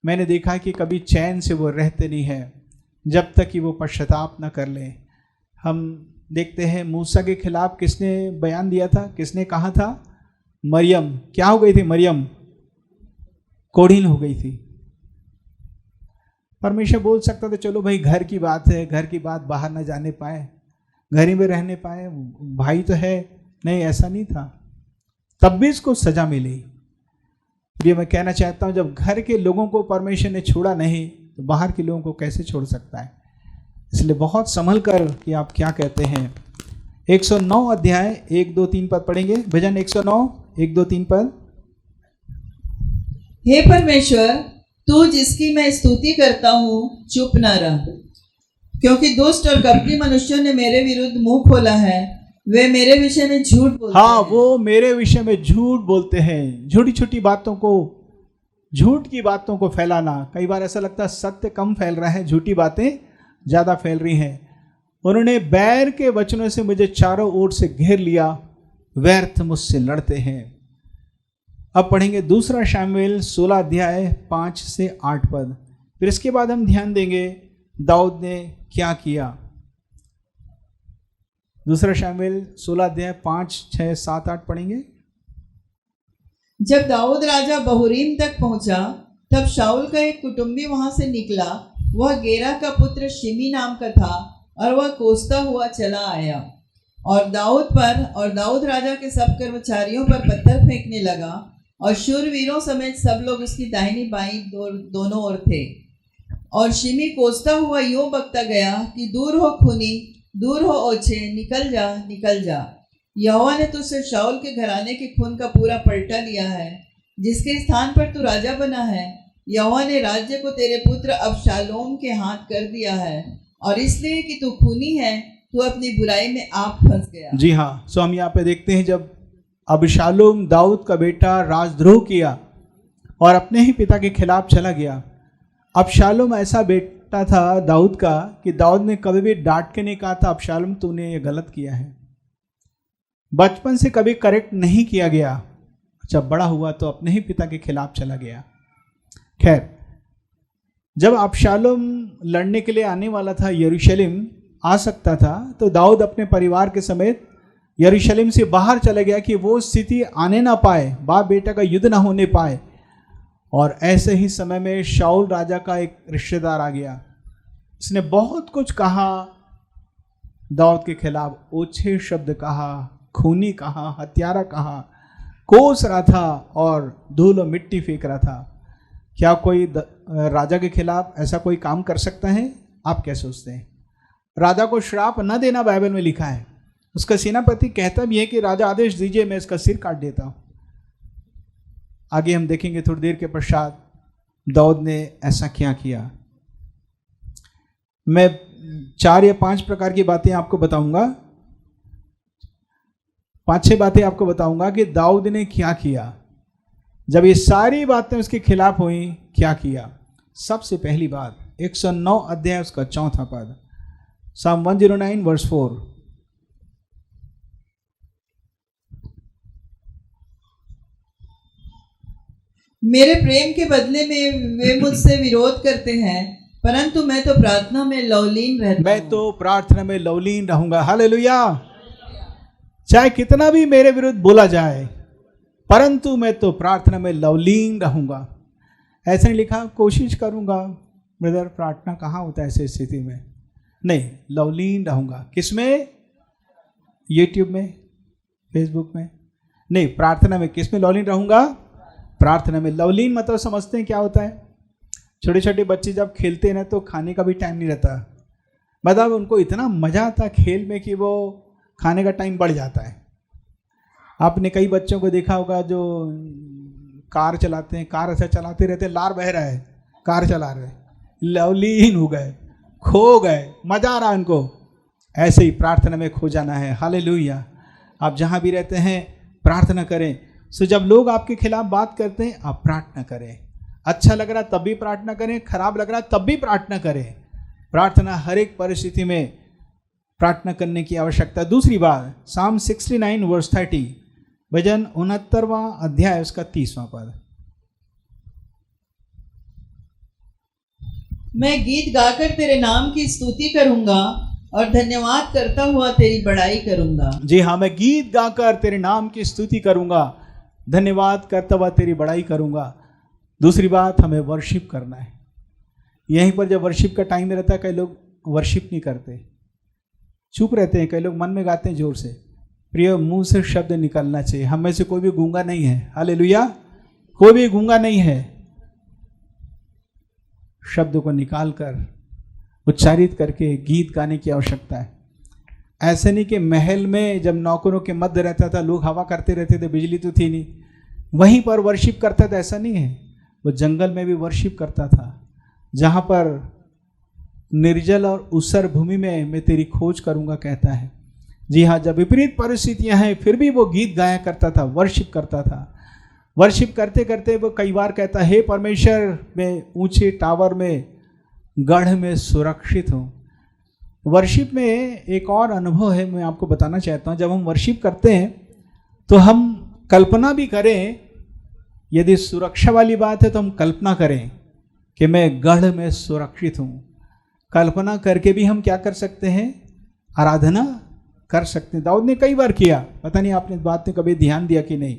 A: मैंने देखा कि कभी चैन से वो रहते नहीं हैं जब तक कि वो पश्चाताप न कर लें। हम देखते हैं मूसा के खिलाफ किसने बयान दिया था, किसने कहा था, मरियम क्या हो गई थी, मरियम कोढ़ीन हो गई थी। परमेश्वर बोल सकता था चलो भाई घर की बात है, घर की बात बाहर न जाने पाए, घर ही में रहने पाए, भाई तो है। नहीं, ऐसा नहीं था, तब भी इसको सजा मिली। ये मैं कहना चाहता हूँ, जब घर के लोगों को परमेश्वर ने छोड़ा नहीं तो बाहर के लोगों को कैसे छोड़ सकता है। इसलिए बहुत संभल कर कि आप क्या कहते हैं। 109 अध्याय 1, 2, 3 पद पढ़ेंगे। भजन 109 1, 2, 3 पद।
B: हे परमेश्वर, तू जिसकी मैं स्तुति करता हूँ, चुप न रह, क्योंकि दुष्ट और कपटी मनुष्यों ने मेरे विरुद्ध मुंह खोला है। वे मेरे विषय में झूठ बोलते हैं।
A: वो मेरे विषय में झूठ बोलते हैं। छोटी छोटी बातों को, झूठ की बातों को फैलाना। कई बार ऐसा लगता है सत्य कम फैल रहा है, झूठी बातें ज़्यादा फैल रही हैं। उन्होंने बैर के वचनों से मुझे चारों ओर से घेर लिया, व्यर्थ मुझसे लड़ते हैं। अब पढ़ेंगे दूसरा शामुएल 16 अध्याय 5 से 8 पद। फिर इसके बाद हम ध्यान देंगे दाऊद ने क्या किया। दूसरा शामुएल 16 अध्याय 5, 6, 7, 8 पढ़ेंगे।
B: जब दाऊद राजा बहूरीम तक पहुंचा, तब शाऊल का एक कुटुंबी वहां से निकला। वह गेरा का पुत्र शिमी नाम का था और वह कोसता हुआ चला आया और दाऊद पर और दाऊद राजा के सब कर्मचारियों पर पत्थर फेंकने लगा, और शूरवीरों समेत सब लोग उसकी दाहिनी बाईं दोनों ओर थे। और शिमी कोसता हुआ यूं बकता गया कि दूर हो खूनी, दूर हो ओछे, निकल जा, निकल जा। यहोवा ने तुझसे शाऊल के घराने के खून का पूरा पलटा लिया है, जिसके स्थान पर तू राजा बना है। यहोवा ने राज्य को तेरे पुत्र अबशालोम के हाथ कर दिया है, और इसलिए कि तू खूनी है, तू अपनी बुराई में आप फंस गया।
A: जी हाँ, सो हम यहाँ पे देखते हैं जब अबशालोम दाऊद का बेटा राजद्रोह किया और अपने ही पिता के खिलाफ चला गया। अबशालोम ऐसा बेटा था दाऊद का कि दाऊद ने कभी भी डांट के नहीं कहा था अबशालोम तूने ये गलत किया है। बचपन से कभी करेक्ट नहीं किया गया, जब बड़ा हुआ तो अपने ही पिता के खिलाफ चला गया। खैर, जब अबशालोम लड़ने के लिए आने वाला था, यरूशलेम आ सकता था, तो दाऊद अपने परिवार के समेत यरूशलेम से बाहर चला गया कि वो स्थिति आने ना पाए, बाप बेटा का युद्ध ना होने पाए। और ऐसे ही समय में शाऊल राजा का एक रिश्तेदार आ गया, उसने बहुत कुछ कहा दाऊद के खिलाफ, ओछे शब्द कहा, खूनी कहा, हत्यारा कहा, कोस रहा था और धूल और मिट्टी फेंक रहा था। क्या कोई राजा के खिलाफ ऐसा कोई काम कर सकता है? आप क्या सोचते हैं? राजा को श्राप न देना बाइबल में लिखा है। उसका सेनापति कहता भी है कि राजा आदेश दीजिए, मैं इसका सिर काट देता हूं। आगे हम देखेंगे थोड़ी देर के पश्चात दाऊद ने ऐसा क्या किया। मैं 4 या 5 प्रकार की बातें आपको बताऊंगा, 5-6 बातें आपको बताऊंगा कि दाऊद ने क्या किया जब ये सारी बातें उसके खिलाफ हुई। क्या किया? सबसे पहली बात 109 अध्याय उसका 4था पद, Psalm 109 वर्स 4।
B: मेरे प्रेम के बदले में वे मुझसे विरोध करते हैं, परंतु मैं तो प्रार्थना में लवलीन रहता हूं।
A: मैं तो प्रार्थना में लवलीन रहूंगा। हालेलुया। चाहे कितना भी मेरे विरुद्ध बोला जाए, परंतु मैं तो प्रार्थना में लवलीन रहूंगा। ऐसे नहीं लिखा कोशिश करूंगा। ब्रदर, प्रार्थना कहाँ होता है ऐसी स्थिति में? नहीं, लवलीन रहूंगा। किसमें? यूट्यूब में, फेसबुक में नहीं, प्रार्थना में। किसमें लवलीन रहूंगा? प्रार्थना में। लवलीन मतलब समझते हैं क्या होता है? छोटे छोटे बच्चे जब खेलते हैं ना तो खाने का भी टाइम नहीं रहता, मतलब उनको इतना मजा आता है खेल में कि वो खाने का टाइम बढ़ जाता है। आपने कई बच्चों को देखा होगा जो कार चलाते हैं, कार ऐसा चलाते रहते, लार बह रहा है, कार चला रहे, लवलीन हो गए, खो गए, मजा आ रहा है उनको। ऐसे ही प्रार्थना में खो जाना है। हालेलुया। आप जहाँ भी रहते हैं प्रार्थना करें। सो जब लोग आपके खिलाफ बात करते हैं आप प्रार्थना करें। अच्छा लग रहा तब भी प्रार्थना करें, खराब लग रहा तब भी प्रार्थना करें। प्रार्थना हर एक परिस्थिति में प्रार्थना करने की आवश्यकता। दूसरी बात Psalm 69 वर्स 30, भजन 69वां अध्याय उसका 30वां पद।
B: मैं गीत गाकर तेरे नाम की स्तुति करूंगा और धन्यवाद करता हुआ तेरी बड़ाई करूंगा। जी हाँ,
A: मैं गीत गाकर तेरे नाम की स्तुति करूंगा, धन्यवाद करता हुआ तेरी बड़ाई करूंगा। दूसरी बात, हमें वर्शिप करना है। यहीं पर जब वर्शिप का टाइम रहता है, कई लोग वर्शिप नहीं करते, चुप रहते हैं। कई लोग मन में गाते हैं जोर से। प्रिय, मुंह से शब्द निकलना चाहिए। हम में से कोई भी गूंगा नहीं है। हालेलुया। कोई भी गूंगा नहीं है। शब्द को निकालकर उच्चारित करके गीत गाने की आवश्यकता है। ऐसे नहीं कि महल में जब नौकरों के मध्य रहता था लोग हवा करते रहते थे, बिजली तो थी नहीं, वहीं पर वर्शिप करता था, ऐसा नहीं है। वो जंगल में भी वर्शिप करता था, जहाँ पर निर्जल और ऊसर भूमि में मैं तेरी खोज करूंगा कहता है। जी हाँ, जब विपरीत परिस्थितियां हैं फिर भी वो गीत गाया करता था, वर्शिप करता था। वर्शिप करते करते वो कई बार कहता, हे परमेश्वर, मैं ऊंचे टावर में गढ़ में सुरक्षित हूँ। वर्शिप में एक और अनुभव है, मैं आपको बताना चाहता हूँ। जब हम वर्शिप करते हैं तो हम कल्पना भी करें, यदि सुरक्षा वाली बात है तो हम कल्पना करें कि मैं गढ़ में सुरक्षित हूँ। कल्पना करके भी हम क्या कर सकते हैं? आराधना कर सकते हैं। दाऊद ने कई बार किया, पता नहीं आपने इस बात में कभी ध्यान दिया कि नहीं।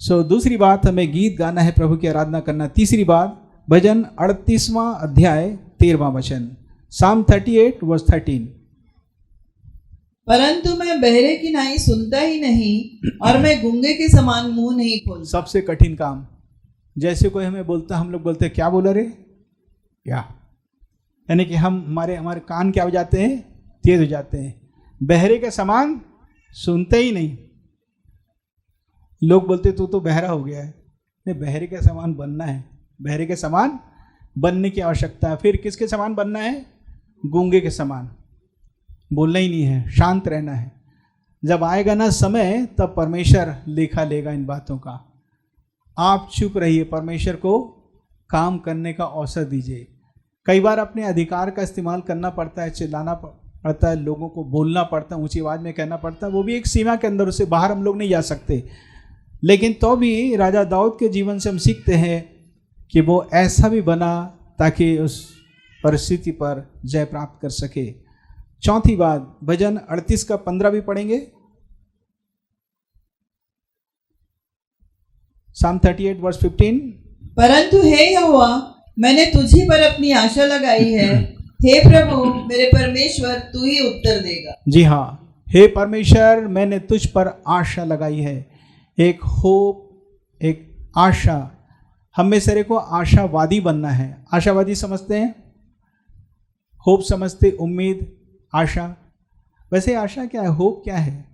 A: दूसरी बात, हमें गीत गाना है, प्रभु की आराधना करना। तीसरी बात, भजन 38वां अध्याय 13वां वचन, Psalm 38 वर्स 13।
B: परंतु मैं बहरे की नाई सुनता ही नहीं और मैं गूंगे के समान मुंह नहीं खोलता।
A: सबसे कठिन काम। जैसे कोई हमें बोलता, हम लोग बोलते हैं क्या बोला रे, क्या, यानी कि हमारे कान क्या हो जाते हैं? तेज हो जाते हैं। बहरे के समान सुनते ही नहीं। लोग बोलते तू तो बहरा हो गया है। नहीं, बहरे के समान बनना है। बहरे के समान बनने की आवश्यकता है। फिर किसके समान बनना है? गूंगे के समान। बोलना ही नहीं है, शांत रहना है। जब आएगा ना समय, तब परमेश्वर लेखा लेगा इन बातों का। आप चुप रहिए, परमेश्वर को काम करने का अवसर दीजिए। कई बार अपने अधिकार का इस्तेमाल करना पड़ता है, चिल्लाना पड़ता है, लोगों को बोलना पड़ता है, ऊंची आवाज में कहना पड़ता है। वो भी एक सीमा के अंदर, उससे बाहर हम लोग नहीं जा सकते। लेकिन तो भी राजा दाऊद के जीवन से हम सीखते हैं कि वो ऐसा भी बना ताकि उस परिस्थिति पर जय प्राप्त कर सके। चौथी बात, भजन 38 का 15 भी पढ़ेंगे। Psalm 38 verse 15।
B: परंतु हे यहोवा, मैंने तुझी पर अपनी आशा लगाई है। हे प्रभु मेरे परमेश्वर, तू ही उत्तर देगा।
A: जी हाँ, हे परमेश्वर, मैंने तुझ पर आशा लगाई है। एक होप, एक आशा। हम में सारे को आशावादी बनना है। आशावादी समझते हैं, होप समझते, उम्मीद, आशा। वैसे आशा क्या है, होप क्या है?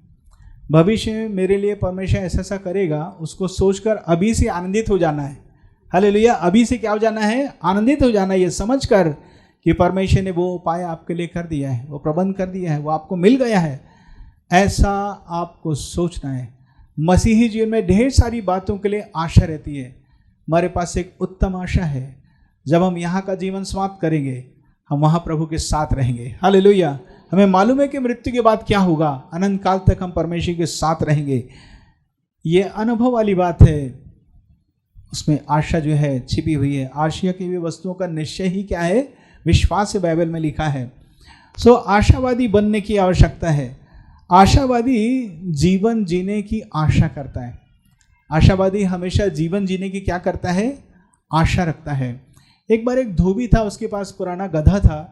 A: भविष्य में मेरे लिए परमेश्वर ऐसा ऐसा करेगा, उसको सोचकर अभी से आनंदित हो जाना है। हालेलुया। अभी से क्या हो जाना है? आनंदित हो जाना है, ये समझकर कि परमेश्वर ने वो उपाय आपके लिए कर दिया है, वो प्रबंध कर दिया है, वो आपको मिल गया है। ऐसा आपको सोचना है। मसीही जीवन में ढेर सारी बातों के लिए आशा रहती है। हमारे पास एक उत्तम आशा है, जब हम यहाँ का जीवन समाप्त करेंगे हम वहाँ प्रभु के साथ रहेंगे। हालेलुया। हमें मालूम है कि मृत्यु के बाद क्या होगा, अनंत काल तक हम परमेश्वर के साथ रहेंगे। ये अनुभव वाली बात है, उसमें आशा जो है छिपी हुई है। आशा की भी वस्तुओं का निश्चय ही क्या है? विश्वास से बाइबल में लिखा है। सो आशावादी बनने की आवश्यकता है। आशावादी जीवन जीने की आशा करता है। आशावादी हमेशा जीवन जीने की क्या करता है? आशा रखता है। एक बार एक धोबी था, उसके पास पुराना गधा था।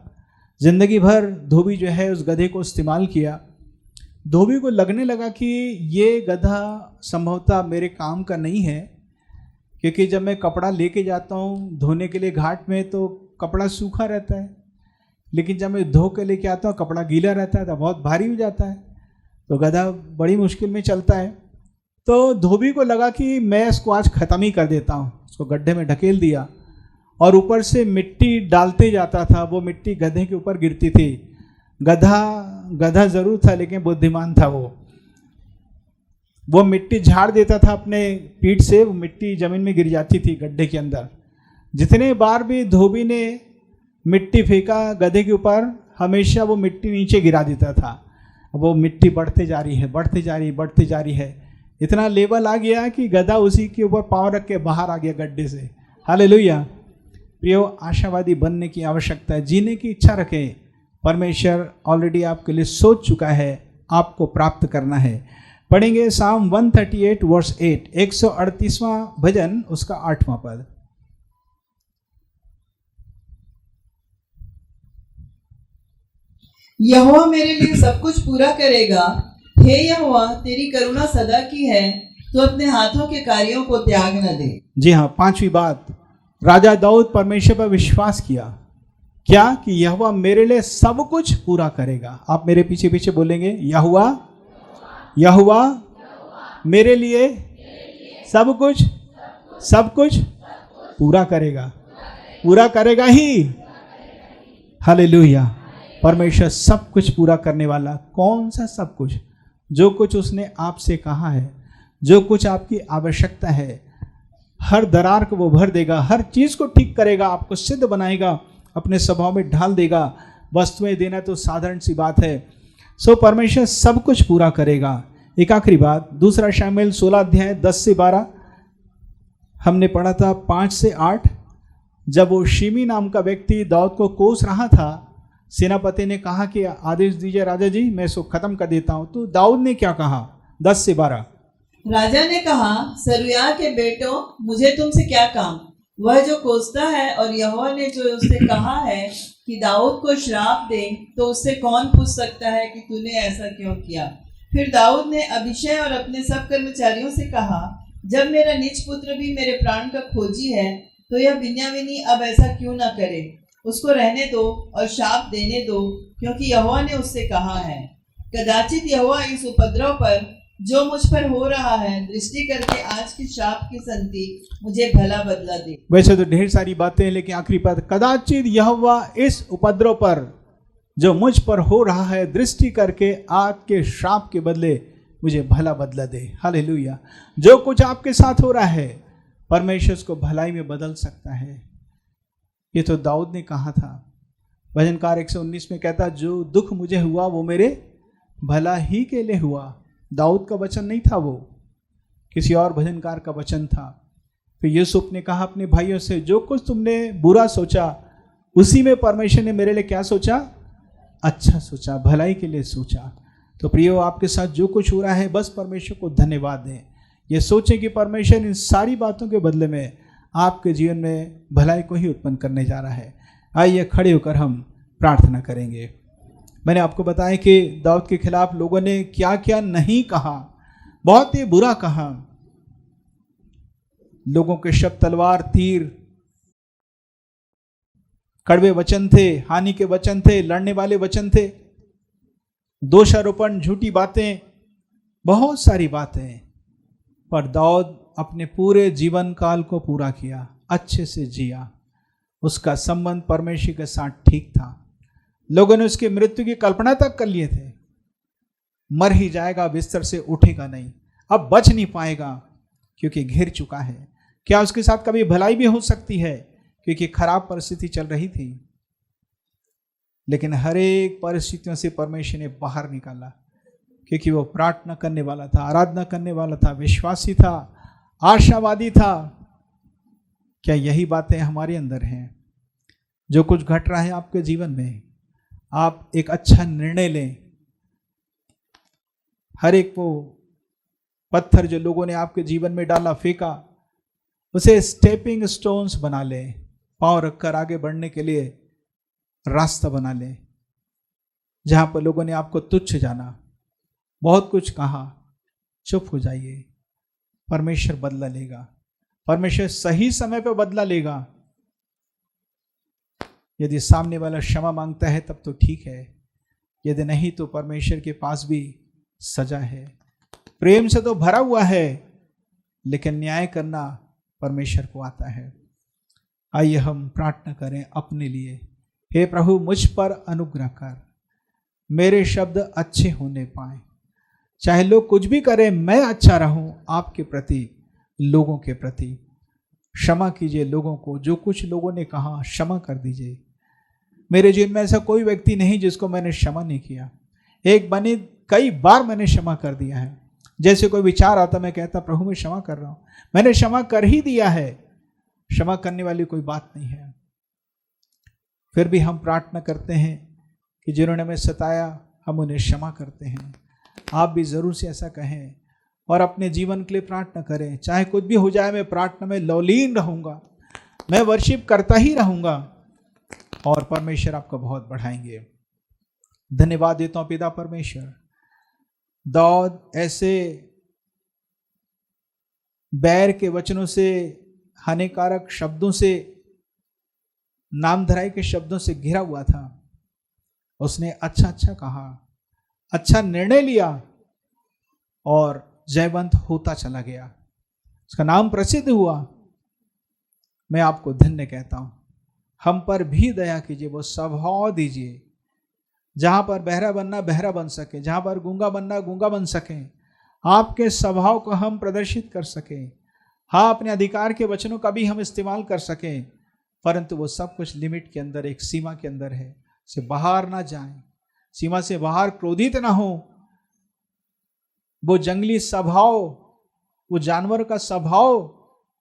A: जिंदगी भर धोबी जो है उस गधे को इस्तेमाल किया। धोबी को लगने लगा कि ये गधा संभवतः मेरे काम का नहीं है, क्योंकि जब मैं कपड़ा लेके जाता हूँ धोने के लिए घाट में तो कपड़ा सूखा रहता है, लेकिन जब मैं धो के लेके आता हूँ कपड़ा गीला रहता है तो बहुत भारी हो जाता है, तो गधा बड़ी मुश्किल में चलता है। तो धोबी को लगा कि मैं इसको आज ख़त्म ही कर देता हूँ। उसको गड्ढे में ढकेल दिया और ऊपर से मिट्टी डालते जाता था। वो मिट्टी गधे के ऊपर गिरती थी। गधा ज़रूर था लेकिन बुद्धिमान था। वो मिट्टी झाड़ देता था अपने पीठ से, वो मिट्टी ज़मीन में गिर जाती थी गड्ढे के अंदर। जितने बार भी धोबी ने मिट्टी फेंका गधे के ऊपर, हमेशा वो मिट्टी नीचे गिरा देता था। वो मिट्टी बढ़ते जा रही है, बढ़ते जा रही है, बढ़ते जा रही है। इतना लेवल आ गया कि गधा उसी के ऊपर पाँव रख के बाहर आ गया गड्ढे से। हालेलुया। प्रियो, आशावादी बनने की आवश्यकता है। जीने की इच्छा रखें। परमेश्वर ऑलरेडी आपके लिए सोच चुका है, आपको प्राप्त करना है। पढ़ेंगे साम 138 वर्स 8, 138वां भजन, उसका 8वां पद।
B: यहोवा मेरे लिए सब कुछ पूरा करेगा। हे यहोवा, तेरी करुणा सदा की है, तो अपने हाथों के कार्यों को त्याग न दे। जी हाँ,
A: 5वीं बात, राजा दाऊद परमेश्वर पर विश्वास किया। क्या? कि यहोवा मेरे लिए सब कुछ पूरा करेगा। आप मेरे पीछे पीछे बोलेंगे, यहोवा यहोवा मेरे लिए सब कुछ पूरा करेगा, पूरा करेगा ही। हालेलुया। परमेश्वर सब कुछ पूरा करने वाला। कौन सा सब कुछ? जो कुछ उसने आपसे कहा है, जो कुछ आपकी आवश्यकता है, हर दरार को वो भर देगा, हर चीज़ को ठीक करेगा, आपको सिद्ध बनाएगा, अपने स्वभाव में ढाल देगा। वस्तुएं देना तो साधारण सी बात है। सो परमेश्वर सब कुछ पूरा करेगा। एक आखिरी बात, 2 शामुएल 16 अध्याय 10 से 12 हमने पढ़ा था, 5 से 8। जब वो शिमी नाम का व्यक्ति दाऊद को कोस रहा था, सेनापति ने कहा कि आदेश दीजिए राजा जी, मैं इसको खत्म कर देता हूं। तो दाऊद ने क्या कहा? 10 से 12।
B: राजा ने कहा, सरुया के बेटों, मुझे तुमसे क्या काम? वह जो कोसता है, और यहोवा ने जो उससे कहा है कि दाऊद को श्राप दे, तो उससे कौन पूछ सकता है कि तूने ऐसा क्यों किया? फिर दाऊद ने अभिषय और अपने सब कर्मचारियों से कहा, जब मेरा निज पुत्र भी मेरे प्राण का खोजी है, तो यह बिन्यामीनी अब ऐसा क्यों न करे? उसको रहने दो और शाप देने दो, क्योंकि यहोवा ने उससे कहा है। कदाचित यहोवा इस उपद्रव पर जो मुझ पर हो रहा है दृष्टि करके आज की शाप की संति मुझे भला बदला दे।
A: वैसे तो ढेर सारी बातें हैं, लेकिन आखिरी पद, कदाचित यहोवा इस उपद्रव पर जो मुझ पर हो रहा है दृष्टि करके आज के श्राप के बदले मुझे भला बदला दे। हालेलुया। जो कुछ आपके साथ हो रहा है परमेश्वर उसको भलाई में बदल सकता है। ये तो दाऊद ने कहा था। भजनकार 119 में कहता, जो दुख मुझे हुआ वो मेरे भला ही के लिए हुआ। दाऊद का वचन नहीं था, वो किसी और भजनकार का वचन था। फिर यूसुफ ने कहा अपने भाइयों से, जो कुछ तुमने बुरा सोचा उसी में परमेश्वर ने मेरे लिए क्या सोचा? अच्छा सोचा, भलाई के लिए सोचा। तो प्रियो, आपके साथ जो कुछ हो रहा है बस परमेश्वर को धन्यवाद दें। ये सोचें कि परमेश्वर इन सारी बातों के बदले में आपके जीवन में भलाई को ही उत्पन्न करने जा रहा है। आइए खड़े होकर हम प्रार्थना करेंगे। मैंने आपको बताया कि दाऊद के खिलाफ लोगों ने क्या क्या नहीं कहा, बहुत ही बुरा कहा। लोगों के शब्द तलवार, तीर, कड़वे वचन थे, हानि के वचन थे, लड़ने वाले वचन थे, दोषारोपण, झूठी बातें, बहुत सारी बातें। पर दाऊद अपने पूरे जीवन काल को पूरा किया, अच्छे से जिया। उसका संबंध परमेश्वर के साथ ठीक था। लोगों ने उसकी मृत्यु की कल्पना तक कर लिए थे। मर ही जाएगा, बिस्तर से उठेगा नहीं, अब बच नहीं पाएगा क्योंकि घिर चुका है। क्या उसके साथ कभी भलाई भी हो सकती है? क्योंकि खराब परिस्थिति चल रही थी। लेकिन हर एक परिस्थितियों से परमेश्वर ने बाहर निकाला, क्योंकि वो प्रार्थना करने वाला था, आराधना करने वाला था, विश्वासी था, आशावादी था। क्या यही बातें हमारे अंदर हैं? जो कुछ घट रहा है आपके जीवन में, आप एक अच्छा निर्णय लें। हर एक वो पत्थर जो लोगों ने आपके जीवन में डाला, फेंका, उसे स्टेपिंग स्टोन्स बना लें। पांव रखकर आगे बढ़ने के लिए रास्ता बना लें। जहां पर लोगों ने आपको तुच्छ जाना, बहुत कुछ कहा, चुप हो जाइए। परमेश्वर बदला लेगा, परमेश्वर सही समय पर बदला लेगा। यदि सामने वाला क्षमा मांगता है तब तो ठीक है, यदि नहीं तो परमेश्वर के पास भी सजा है। प्रेम से तो भरा हुआ है, लेकिन न्याय करना परमेश्वर को आता है। आइए हम प्रार्थना करें अपने लिए। हे प्रभु, मुझ पर अनुग्रह कर, मेरे शब्द अच्छे होने पाए। चाहे लोग कुछ भी करें, मैं अच्छा रहूं आपके प्रति, लोगों के प्रति। क्षमा कीजिए लोगों को, जो कुछ लोगों ने कहा क्षमा कर दीजिए। मेरे जीवन में ऐसा कोई व्यक्ति नहीं जिसको मैंने क्षमा नहीं किया। एक बने कई बार मैंने क्षमा कर दिया है। जैसे कोई विचार आता, मैं कहता प्रभु मैं क्षमा कर रहा हूं, मैंने क्षमा कर ही दिया है। क्षमा करने वाली कोई बात नहीं है। फिर भी हम प्रार्थना करते हैं कि जिन्होंने हमें सताया, हम उन्हें क्षमा करते हैं। आप भी जरूर से ऐसा कहें और अपने जीवन के लिए प्रार्थना करें। चाहे कुछ भी हो जाए, मैं प्रार्थना में लौलीन रहूंगा, मैं वर्शिप करता ही रहूंगा और परमेश्वर आपको बहुत बढ़ाएंगे। धन्यवाद देता हूं पिता परमेश्वर। दाऊद ऐसे बैर के वचनों से, हानिकारक शब्दों से, नामधराई के शब्दों से घिरा हुआ था। उसने अच्छा अच्छा कहा, अच्छा निर्णय लिया और जयवंत होता चला गया। उसका नाम प्रसिद्ध हुआ। मैं आपको धन्य कहता हूं। हम पर भी दया कीजिए, वो स्वभाव दीजिए जहां पर बहरा बनना बहरा बन सके, जहां पर गूंगा बनना गूंगा बन सके। आपके स्वभाव को हम प्रदर्शित कर सकें। हाँ, अपने अधिकार के वचनों का भी हम इस्तेमाल कर सकें, परंतु वो सब कुछ लिमिट के अंदर, एक सीमा के अंदर है। से बाहर ना जाएं, सीमा से बाहर क्रोधित ना हो। वो जंगली स्वभाव, वो जानवर का स्वभाव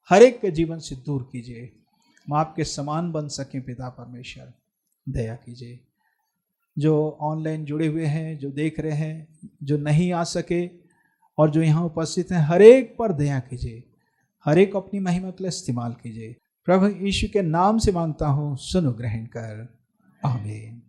A: हर एक के जीवन से दूर कीजिए। हम आपके समान बन सकें। पिता परमेश्वर दया कीजिए। जो ऑनलाइन जुड़े हुए हैं, जो देख रहे हैं, जो नहीं आ सके और जो यहाँ उपस्थित हैं, हर एक पर दया कीजिए। हर एक अपनी महिमा के लिए इस्तेमाल कीजिए। प्रभु यीशु के नाम से मांगता हूँ, सुनो ग्रहण कर। आमीन।